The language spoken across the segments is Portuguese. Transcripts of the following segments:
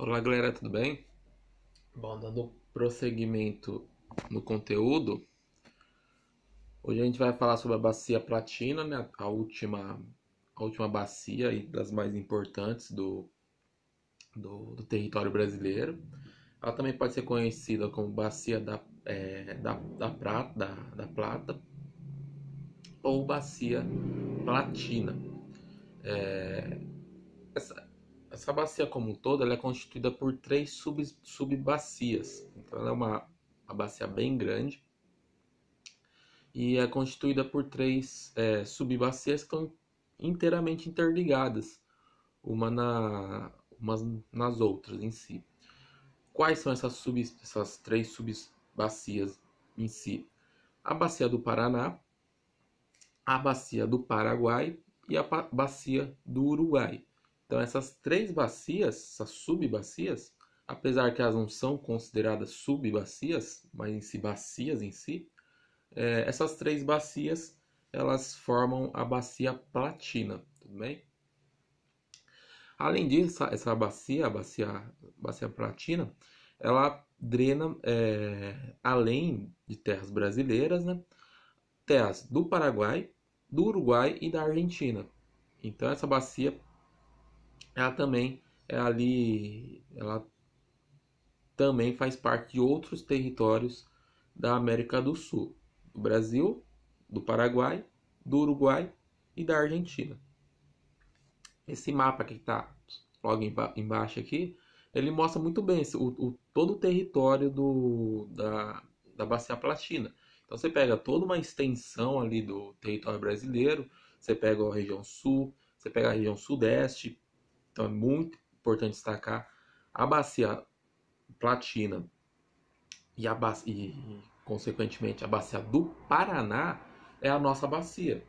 Olá galera, tudo bem? Bom, dando prosseguimento no conteúdo, hoje a gente vai falar sobre a bacia platina, né? A última bacia e das mais importantes do território brasileiro. Ela também pode ser conhecida como bacia da Plata ou bacia platina. Essa, essa bacia como um todo, ela é constituída por três subbacias. Então ela é uma bacia bem grande e é constituída por três subbacias que estão inteiramente interligadas, umas nas outras em si. Quais são essas três subbacias em si? A bacia do Paraná, a bacia do Paraguai e a bacia do Uruguai. Então essas três bacias, essas subbacias, apesar que elas não são consideradas subbacias, mas em si bacias em si, essas três bacias elas formam a bacia platina, tudo bem? Além disso, essa bacia, a bacia platina, ela drena além de terras brasileiras, né, terras do Paraguai, do Uruguai e da Argentina. Então essa bacia, ela também ela também faz parte de outros territórios da América do Sul, do Brasil, do Paraguai, do Uruguai e da Argentina. Esse mapa que está logo embaixo aqui, ele mostra muito bem todo o território da Bacia Platina. Então você pega toda uma extensão ali do território brasileiro, você pega a região sul, você pega a região sudeste. Então é muito importante destacar a Bacia Platina e consequentemente a bacia do Paraná é a nossa bacia.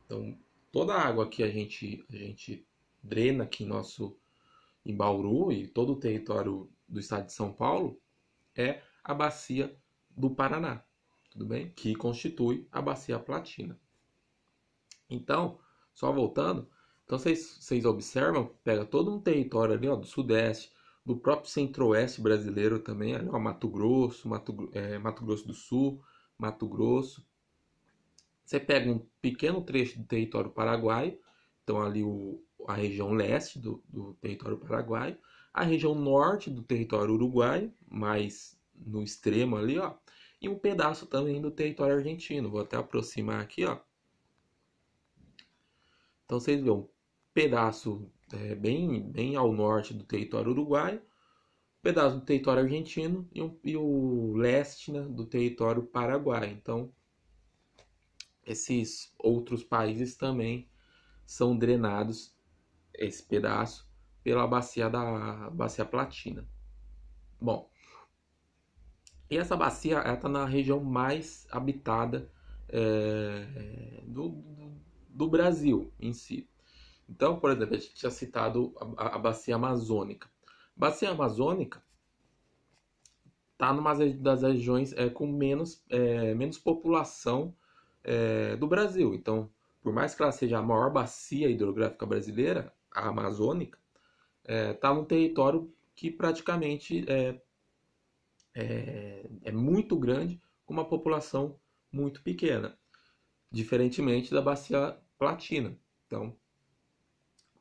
Então toda a água que a gente drena aqui em Bauru e todo o território do estado de São Paulo é a bacia do Paraná, tudo bem? Que constitui a bacia platina. Então, só voltando, então vocês observam, pega todo um território ali, ó, do sudeste, do próprio centro-oeste brasileiro também, ali, ó, Mato Grosso, Mato Grosso do Sul, Mato Grosso. Você pega um pequeno trecho do território paraguaio, então ali a região leste do território paraguaio, a região norte do território uruguaio, mais no extremo ali, ó, e um pedaço também do território argentino. Vou até aproximar aqui, ó. Então vocês vêem um pedaço bem ao norte do território uruguaio, um pedaço do território argentino e o leste, né, do território paraguaio. Então esses outros países também são drenados, esse pedaço, pela bacia da bacia platina. Bom, e essa bacia está na região mais habitada do Brasil em si. Então, por exemplo, a gente tinha citado a bacia amazônica. Bacia amazônica está numa das regiões com menos população do Brasil. Então, por mais que ela seja a maior bacia hidrográfica brasileira, a amazônica, está num território que praticamente é muito grande, com uma população muito pequena, diferentemente da bacia platina. Então,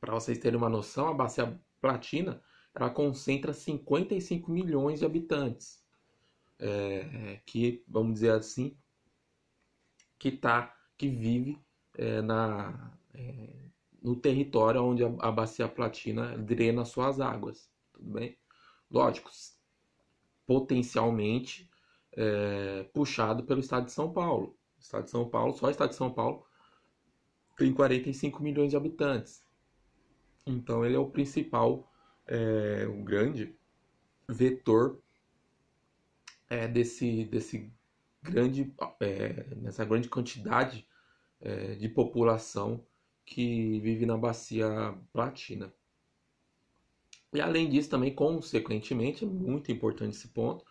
para vocês terem uma noção, a bacia platina ela concentra 55 milhões de habitantes, que vamos dizer assim, que vive é, na, no território onde a bacia platina drena suas águas, tudo bem? Lógico, potencialmente puxado pelo estado de São Paulo. O estado de São Paulo, só o estado de São Paulo tem 45 milhões de habitantes. Então ele é o principal, o grande vetor desse grande, nessa grande quantidade de população que vive na bacia platina. E além disso, também, consequentemente, é muito importante esse ponto,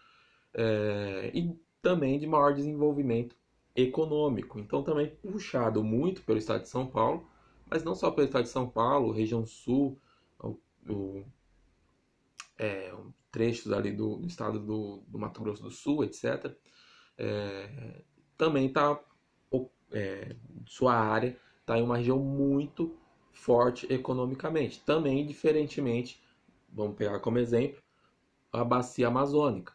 e também de maior desenvolvimento econômico. Então, também puxado muito pelo estado de São Paulo, mas não só pelo estado de São Paulo, região sul, o, trechos ali do estado do Mato Grosso do Sul, etc. Também está, sua área está em uma região muito forte economicamente. Também, diferentemente, vamos pegar como exemplo, a bacia amazônica.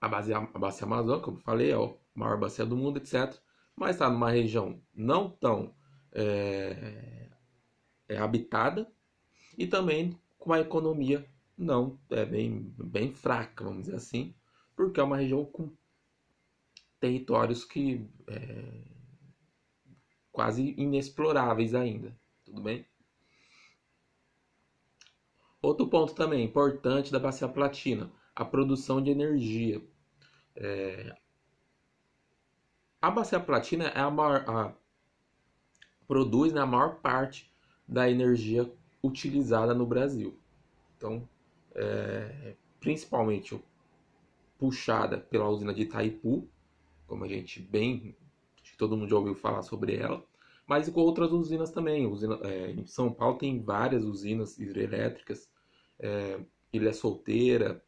A bacia amazônica, como eu falei, é a maior bacia do mundo, etc. Mas está numa região não tão habitada e também com uma economia não bem fraca, vamos dizer assim, porque é uma região com territórios que quase inexploráveis ainda, tudo bem? Outro ponto também importante da Bacia Platina, a produção de energia. A Bacia Platina é produz, né, a maior parte da energia utilizada no Brasil. Então, principalmente puxada pela usina de Itaipu, como a gente acho que todo mundo já ouviu falar sobre ela, mas com outras usinas também. Em São Paulo tem várias usinas hidrelétricas, Ilha Solteira,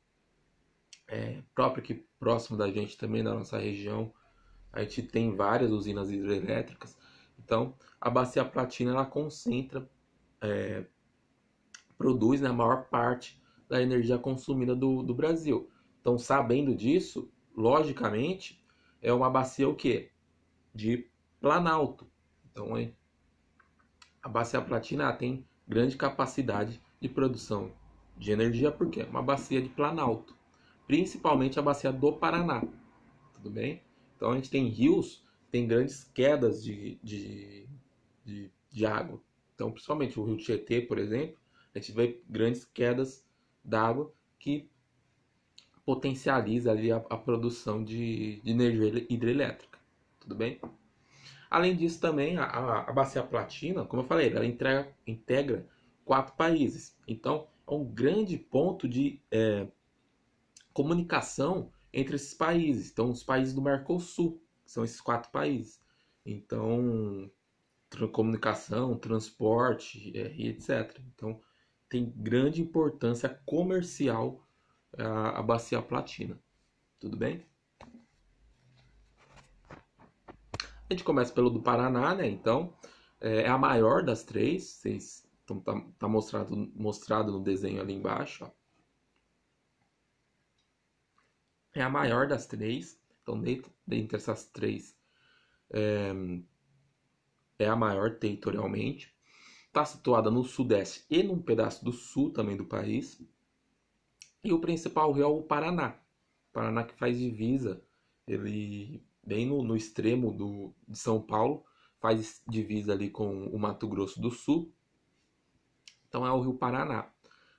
próprio aqui próximo da gente também, na nossa região, a gente tem várias usinas hidrelétricas. Então, a Bacia Platina ela concentra, produz, né, a maior parte da energia consumida do Brasil. Então, sabendo disso, logicamente, é uma bacia o quê? De planalto. Então, a Bacia Platina tem grande capacidade de produção de energia, porque é uma bacia de planalto, principalmente a bacia do Paraná, tudo bem? Então a gente tem rios, tem grandes quedas de água. Então, principalmente o rio Tietê, por exemplo, a gente vê grandes quedas d'água que potencializa ali a produção de energia hidrelétrica, tudo bem? Além disso, também a Bacia Platina, como eu falei, ela integra 4 países. Então, é um grande ponto de comunicação entre esses países. Então, os países do Mercosul, que são esses 4 países. Então, comunicação, transporte e etc. Então, tem grande importância comercial a Bacia Platina. Tudo bem? A gente começa pelo do Paraná, né? Então, é a maior das três. Então, tá mostrado no desenho ali embaixo. Ó. É a maior das três. Então, dentre essas três, é a maior territorialmente. Está situada no sudeste e num pedaço do sul também do país. E o principal rio é o Paraná. O Paraná que faz divisa, ele bem no extremo de São Paulo, faz divisa ali com o Mato Grosso do Sul. Então é o Rio Paraná.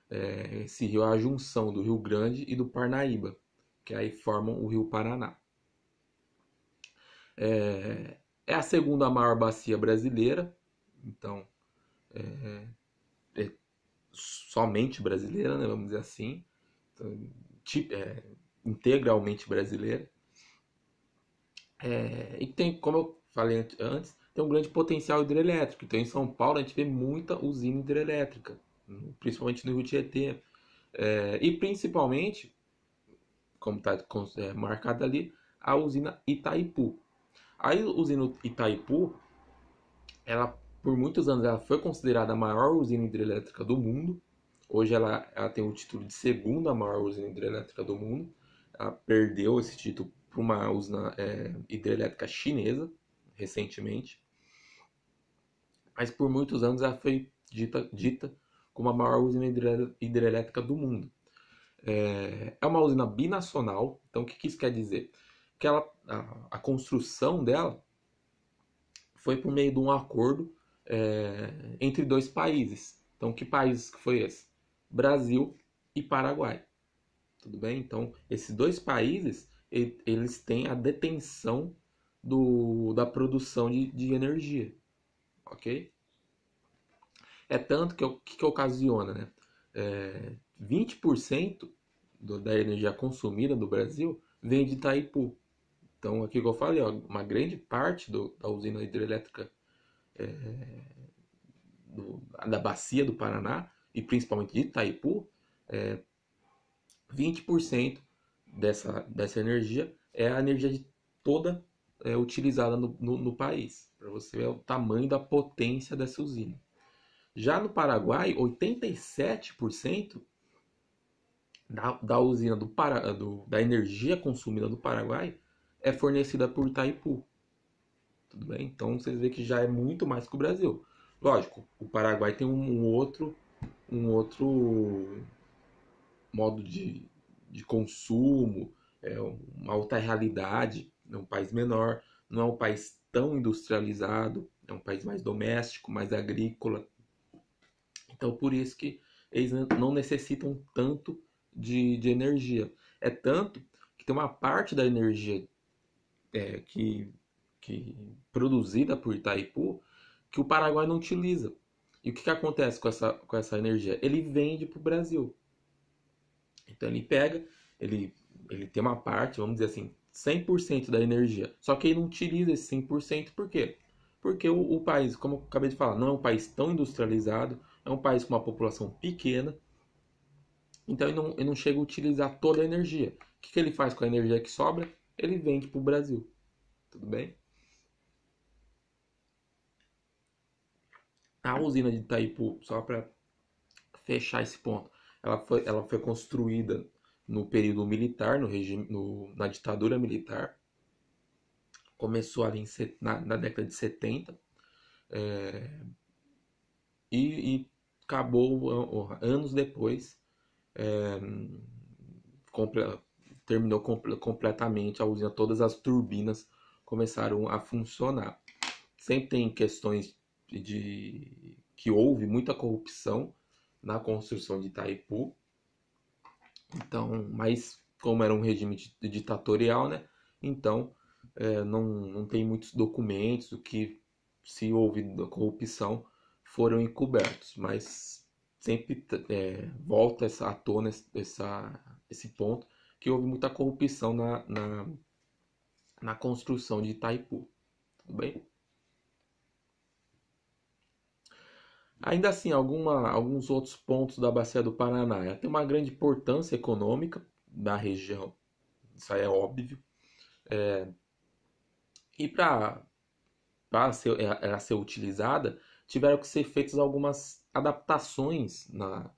Esse rio é a junção do Rio Grande e do Parnaíba, que aí formam o Rio Paraná. É a segunda maior bacia brasileira, então é somente brasileira, né, vamos dizer assim, então, integralmente brasileira. E tem, como eu falei antes, tem um grande potencial hidrelétrico. Então, em São Paulo, a gente vê muita usina hidrelétrica, principalmente no Rio Tietê. E principalmente, como está marcado ali, a usina Itaipu. A usina Itaipu, ela por muitos anos ela foi considerada a maior usina hidrelétrica do mundo. Hoje ela tem o título de segunda maior usina hidrelétrica do mundo. Ela perdeu esse título para uma usina hidrelétrica chinesa recentemente. Mas por muitos anos ela foi dita como a maior usina hidrelétrica do mundo. É uma usina binacional. Então o que isso quer dizer? Que a construção dela foi por meio de um acordo entre 2 países. Então, que países que foi esse? Brasil e Paraguai. Tudo bem? Então, esses 2 países, eles têm a detenção da produção de energia. Ok? É tanto que ocasiona, né? 20% da energia consumida do Brasil vem de Itaipu. Então, aqui que eu falei, ó, uma grande parte da usina hidrelétrica da bacia do Paraná, e principalmente de Itaipu, 20% dessa energia é a energia toda utilizada no país, para você ver o tamanho da potência dessa usina. Já no Paraguai, 87% da usina da energia consumida do Paraguai é fornecida por Itaipu. Tudo bem? Então vocês veem que já é muito mais que o Brasil. Lógico, o Paraguai tem um outro modo de consumo, uma outra realidade, é um país menor, não é um país tão industrializado, é um país mais doméstico, mais agrícola. Então por isso que eles não necessitam tanto de energia. É tanto que tem uma parte da energia é, que, que produzida por Itaipu que o Paraguai não utiliza. E o que acontece com essa energia? Ele vende para o Brasil. Então ele pega, ele, ele tem uma parte, vamos dizer assim, 100% da energia. Só que ele não utiliza esse 100%, por quê? Porque o país, como eu acabei de falar, não é um país tão industrializado, é um país com uma população pequena, então ele não chega a utilizar toda a energia. O que ele faz com a energia que sobra? Ele vende para o Brasil. Tudo bem? A usina de Itaipu, só para fechar esse ponto, ela foi construída no período militar, na ditadura militar. Começou ali na década de 70 e acabou anos depois, comple- terminou completamente a usina, todas as turbinas começaram a funcionar. Sempre tem questões de que houve muita corrupção na construção de Itaipu. Então, mas como era um regime ditatorial, né? Então, não tem muitos documentos do que se houve da corrupção foram encobertos, mas sempre volta à tona esse ponto que houve muita corrupção na construção de Itaipu. Tudo bem? Ainda assim, alguns outros pontos da Bacia do Paraná. Ela tem uma grande importância econômica da região, isso aí é óbvio. E para ela ser utilizada, tiveram que ser feitas algumas adaptações na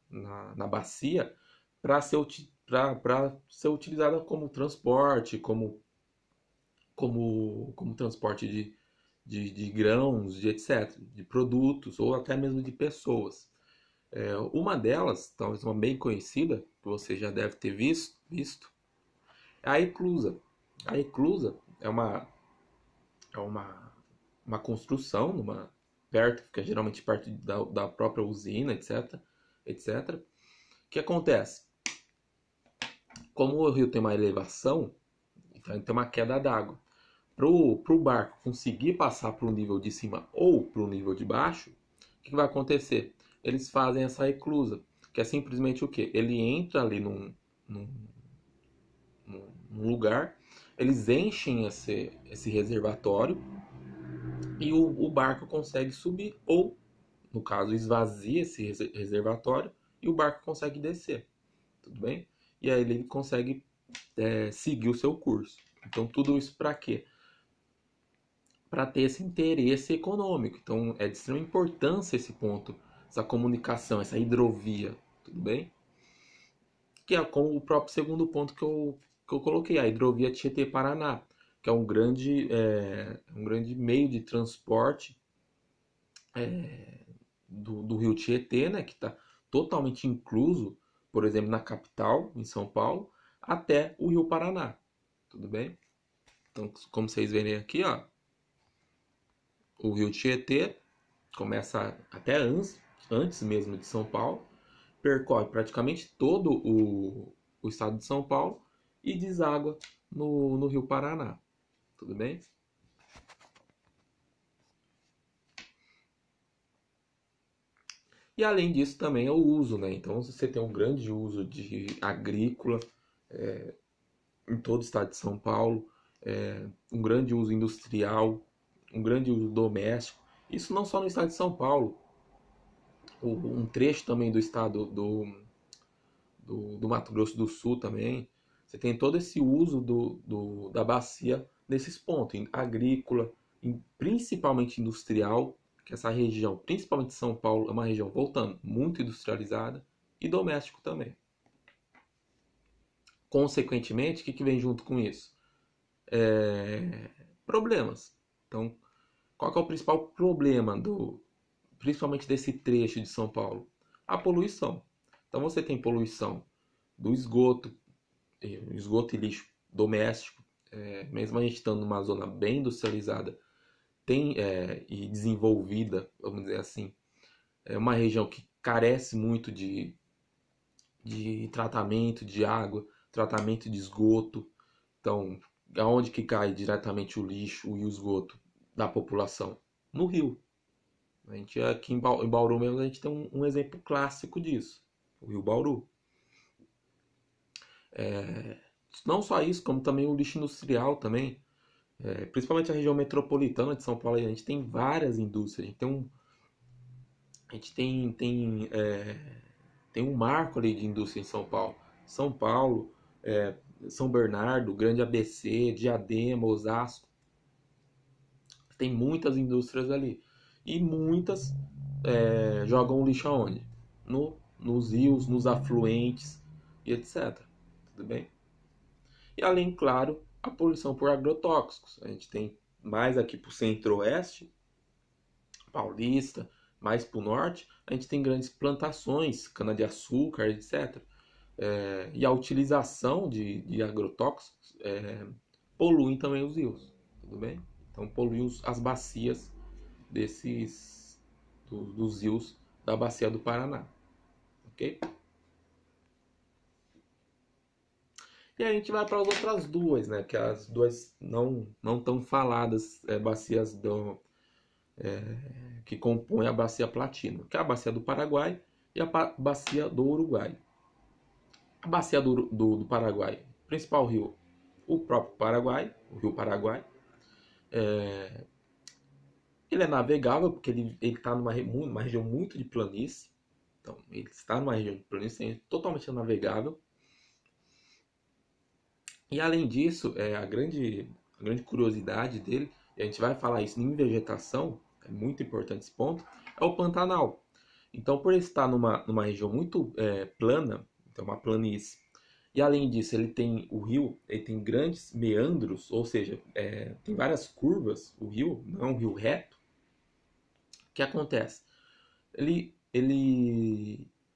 bacia para ser utilizada como transporte, como transporte de grãos, de etc., de produtos ou até mesmo de pessoas. Uma delas, talvez uma bem conhecida, que você já deve ter visto é a eclusa. A eclusa é uma construção perto, que é geralmente perto da própria usina, etc, etc. O que acontece? Como o rio tem uma elevação, então tem uma queda d'água. Para o barco conseguir passar para o nível de cima ou para o nível de baixo, o que vai acontecer? Eles fazem essa eclusa, que é simplesmente o quê? Ele entra ali num, num lugar, eles enchem esse reservatório e o barco consegue subir, ou, no caso, esvazia esse reservatório e o barco consegue descer. Tudo bem? E aí ele consegue seguir o seu curso. Então, tudo isso para quê? Para ter esse interesse econômico. Então, é de extrema importância esse ponto, essa comunicação, essa hidrovia. Tudo bem? Que é como o próprio segundo ponto que eu coloquei, a hidrovia Tietê-Paraná, que é um grande meio de transporte do rio Tietê, né, que está totalmente incluso, por exemplo, na capital, em São Paulo, até o rio Paraná. Tudo bem? Então, como vocês verem aqui, ó, o rio Tietê começa até antes mesmo de São Paulo, percorre praticamente todo o estado de São Paulo e deságua no rio Paraná. Tudo bem? E além disso também é o uso, né? Então você tem um grande uso de agrícola em todo o estado de São Paulo, um grande uso industrial, um grande uso doméstico. Isso não só no estado de São Paulo, um trecho também do estado do Mato Grosso do Sul também. Você tem todo esse uso da bacia nesses pontos, agrícola, principalmente industrial, que essa região, principalmente São Paulo, é uma região, voltando, muito industrializada, e doméstico também. Consequentemente, o que vem junto com isso? Problemas. Então, qual que é o principal problema principalmente desse trecho de São Paulo? A poluição. Então você tem poluição do esgoto e lixo doméstico, mesmo a gente estando numa zona bem industrializada e desenvolvida, vamos dizer assim, é uma região que carece muito de tratamento de água, tratamento de esgoto. Então, aonde que cai diretamente o lixo e o esgoto da população? No rio. A gente aqui em Bauru mesmo, a gente tem um exemplo clássico disso, o Rio Bauru. Não só isso, como também o lixo industrial também, principalmente a região metropolitana de São Paulo, a gente tem várias indústrias, tem um marco ali de indústria em São Paulo. São Paulo, São Bernardo, Grande ABC, Diadema, Osasco. Tem muitas indústrias ali. E muitas jogam o lixo aonde? Nos rios, nos afluentes e etc. Tudo bem? E além, claro, a poluição por agrotóxicos. A gente tem mais aqui para o centro-oeste, paulista, mais para o norte, a gente tem grandes plantações, cana-de-açúcar, etc. E a utilização de agrotóxicos poluem também os rios, tudo bem? Então poluem as bacias dos rios da bacia do Paraná, ok? E aí a gente vai para as outras duas, né? Que as duas não tão faladas bacias que compõem a bacia platina, que é a bacia do Paraguai e a bacia do Uruguai. A bacia do Paraguai, principal rio, o próprio Paraguai, o rio Paraguai. Ele é navegável porque ele está numa região muito de planície. Então, ele está numa região de planície, é totalmente navegável. E além disso, a grande curiosidade dele, e a gente vai falar isso em vegetação, é muito importante esse ponto, é o Pantanal. Então, por ele estar numa região muito plana, então uma planície, e além disso, o rio ele tem grandes meandros, ou seja, tem várias curvas, o rio não é um rio reto. O que acontece? Ele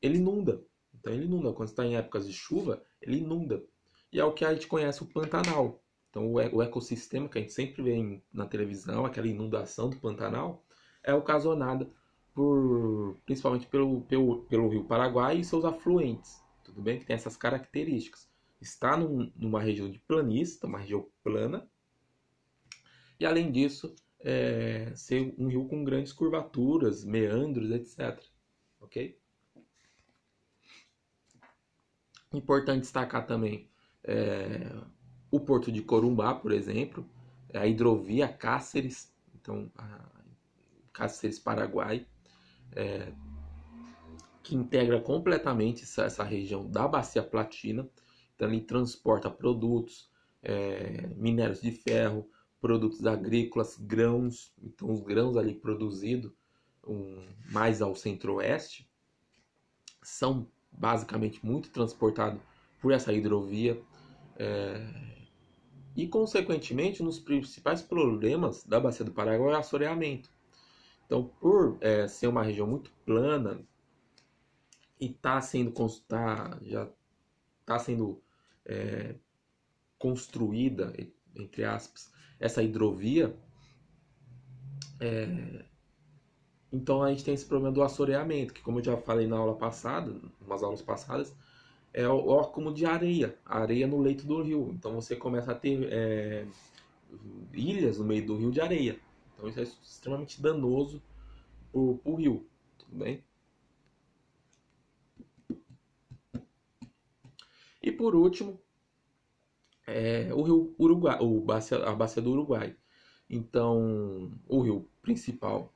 inunda. Então ele inunda. Quando está em épocas de chuva, ele inunda. E é o que a gente conhece o Pantanal. Então o ecossistema que a gente sempre vê na televisão, aquela inundação do Pantanal, é ocasionada principalmente pelo rio Paraguai e seus afluentes. Tudo bem? Que tem essas características. Está numa região de planície, então uma região plana. E além disso, ser um rio com grandes curvaturas, meandros, etc. Ok? Importante destacar também o porto de Corumbá, por exemplo, a hidrovia Cáceres, então Cáceres Paraguai, que integra completamente essa região da Bacia Platina. Então ele transporta produtos, minérios de ferro, produtos agrícolas, grãos. Então os grãos ali produzidos mais ao centro-oeste são basicamente muito transportados por essa hidrovia. E consequentemente, um dos principais problemas da Bacia do Paraguai é o assoreamento. Então, por ser uma região muito plana e já está sendo construída, entre aspas, essa hidrovia, então a gente tem esse problema do assoreamento, que como eu já falei na aula passada, umas aulas passadas, é o acúmulo de areia, a areia no leito do rio. Então você começa a ter ilhas no meio do rio de areia. Então isso é extremamente danoso para o rio, tudo bem? E por último, o rio Uruguai, a bacia do Uruguai. Então, o rio principal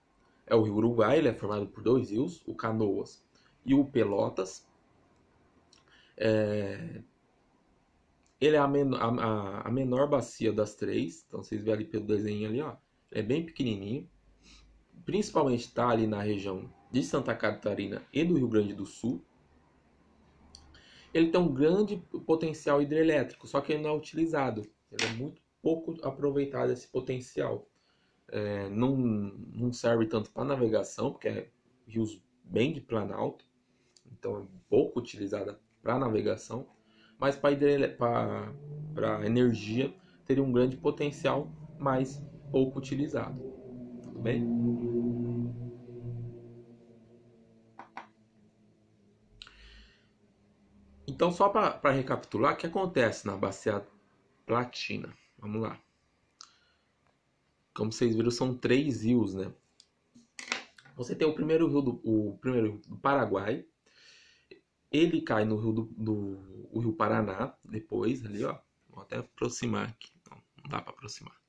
é o rio Uruguai, ele é formado por dois rios, o Canoas e o Pelotas. Ele é a menor bacia das três. Então vocês veem ali pelo desenho ali, ó. É bem pequenininho. Principalmente está ali na região de Santa Catarina e do Rio Grande do Sul. Ele tem um grande potencial hidrelétrico, só que ele não é utilizado. Ele é muito pouco aproveitado esse potencial. Não serve tanto para navegação, porque é rios bem de planalto, então é pouco utilizada para navegação, mas para energia teria um grande potencial, mas pouco utilizado. Tudo bem? Então, só para recapitular, o que acontece na Bacia Platina? Vamos lá. Como vocês viram, são três rios, né? Você tem o primeiro rio do Paraguai. Ele cai no o rio Paraná, depois ali, ó. Vou até aproximar aqui. Não dá para aproximar.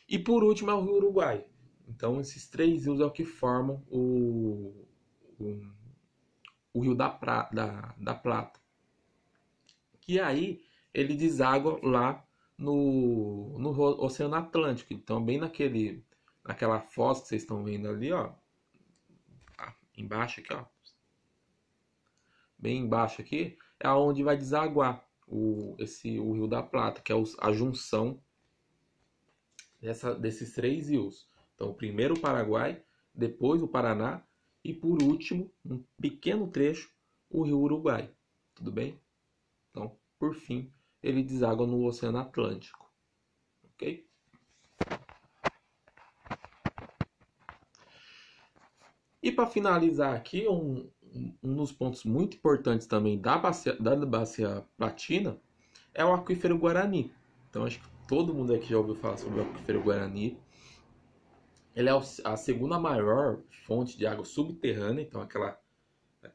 E por último é o rio Uruguai. Então, esses três rios é o que formam o rio da Plata. Que aí ele deságua lá no Oceano Atlântico. Então, bem naquela foz que vocês estão vendo ali, ó. Embaixo aqui, ó. Bem embaixo aqui, é onde vai desaguar o Rio da Plata, que é a junção desses três rios. Então, primeiro o Paraguai, depois o Paraná e por último, um pequeno trecho, o Rio Uruguai. Tudo bem? Então, por fim, ele deságua no Oceano Atlântico. Ok? E para finalizar aqui, um dos pontos muito importantes também da bacia Platina é o aquífero Guarani. Então acho que todo mundo aqui já ouviu falar sobre o aquífero Guarani. Ele é a segunda maior fonte de água subterrânea, então aquela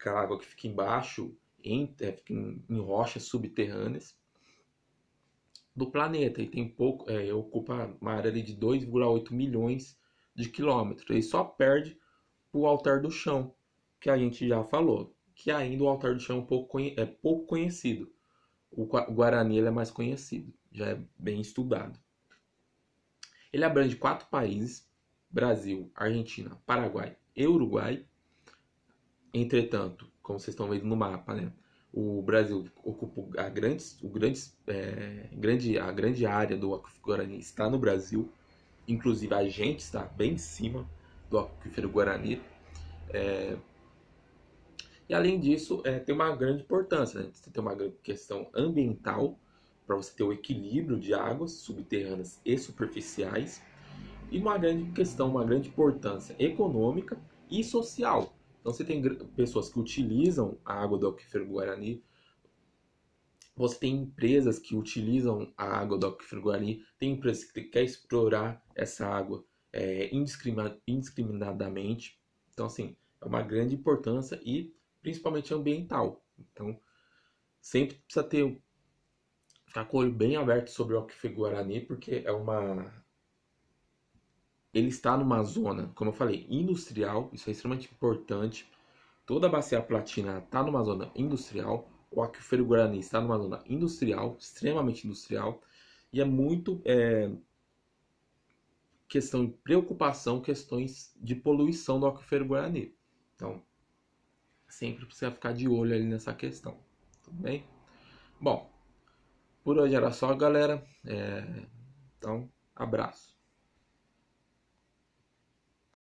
água que fica embaixo, fica em rochas subterrâneas do planeta. E tem ocupa uma área de 2,8 milhões de quilômetros. Ele só perde o Altar do Chão, que a gente já falou, que ainda o Altar do Chão é pouco conhecido. O Guarani ele é mais conhecido, já é bem estudado. Ele abrange 4 países: Brasil, Argentina, Paraguai e Uruguai. Entretanto, como vocês estão vendo no mapa, né, o Brasil ocupa a grande área do aquífero Guarani está no Brasil. Inclusive a gente está bem em cima do aquífero Guarani. E além disso, tem uma grande importância, né? Você tem uma questão ambiental, para você ter o equilíbrio de águas subterrâneas e superficiais, e uma grande questão, uma grande importância econômica e social. Então você tem pessoas que utilizam a água do aquífero Guarani, você tem empresas que utilizam a água do aquífero Guarani, tem empresas que querem explorar essa água indiscriminadamente. Então, assim, é uma grande importância e principalmente ambiental. Então, sempre precisa ficar com o olho bem aberto sobre o aquífero Guarani, porque ele está numa zona, como eu falei, industrial. Isso é extremamente importante. Toda a bacia platina está numa zona industrial. O aquífero Guarani está numa zona industrial, extremamente industrial, e é muito questão de preocupação, questões de poluição do aquífero Guarani. Então, sempre precisa ficar de olho ali nessa questão, tudo bem? Bom, por hoje era só, galera. Então, abraço.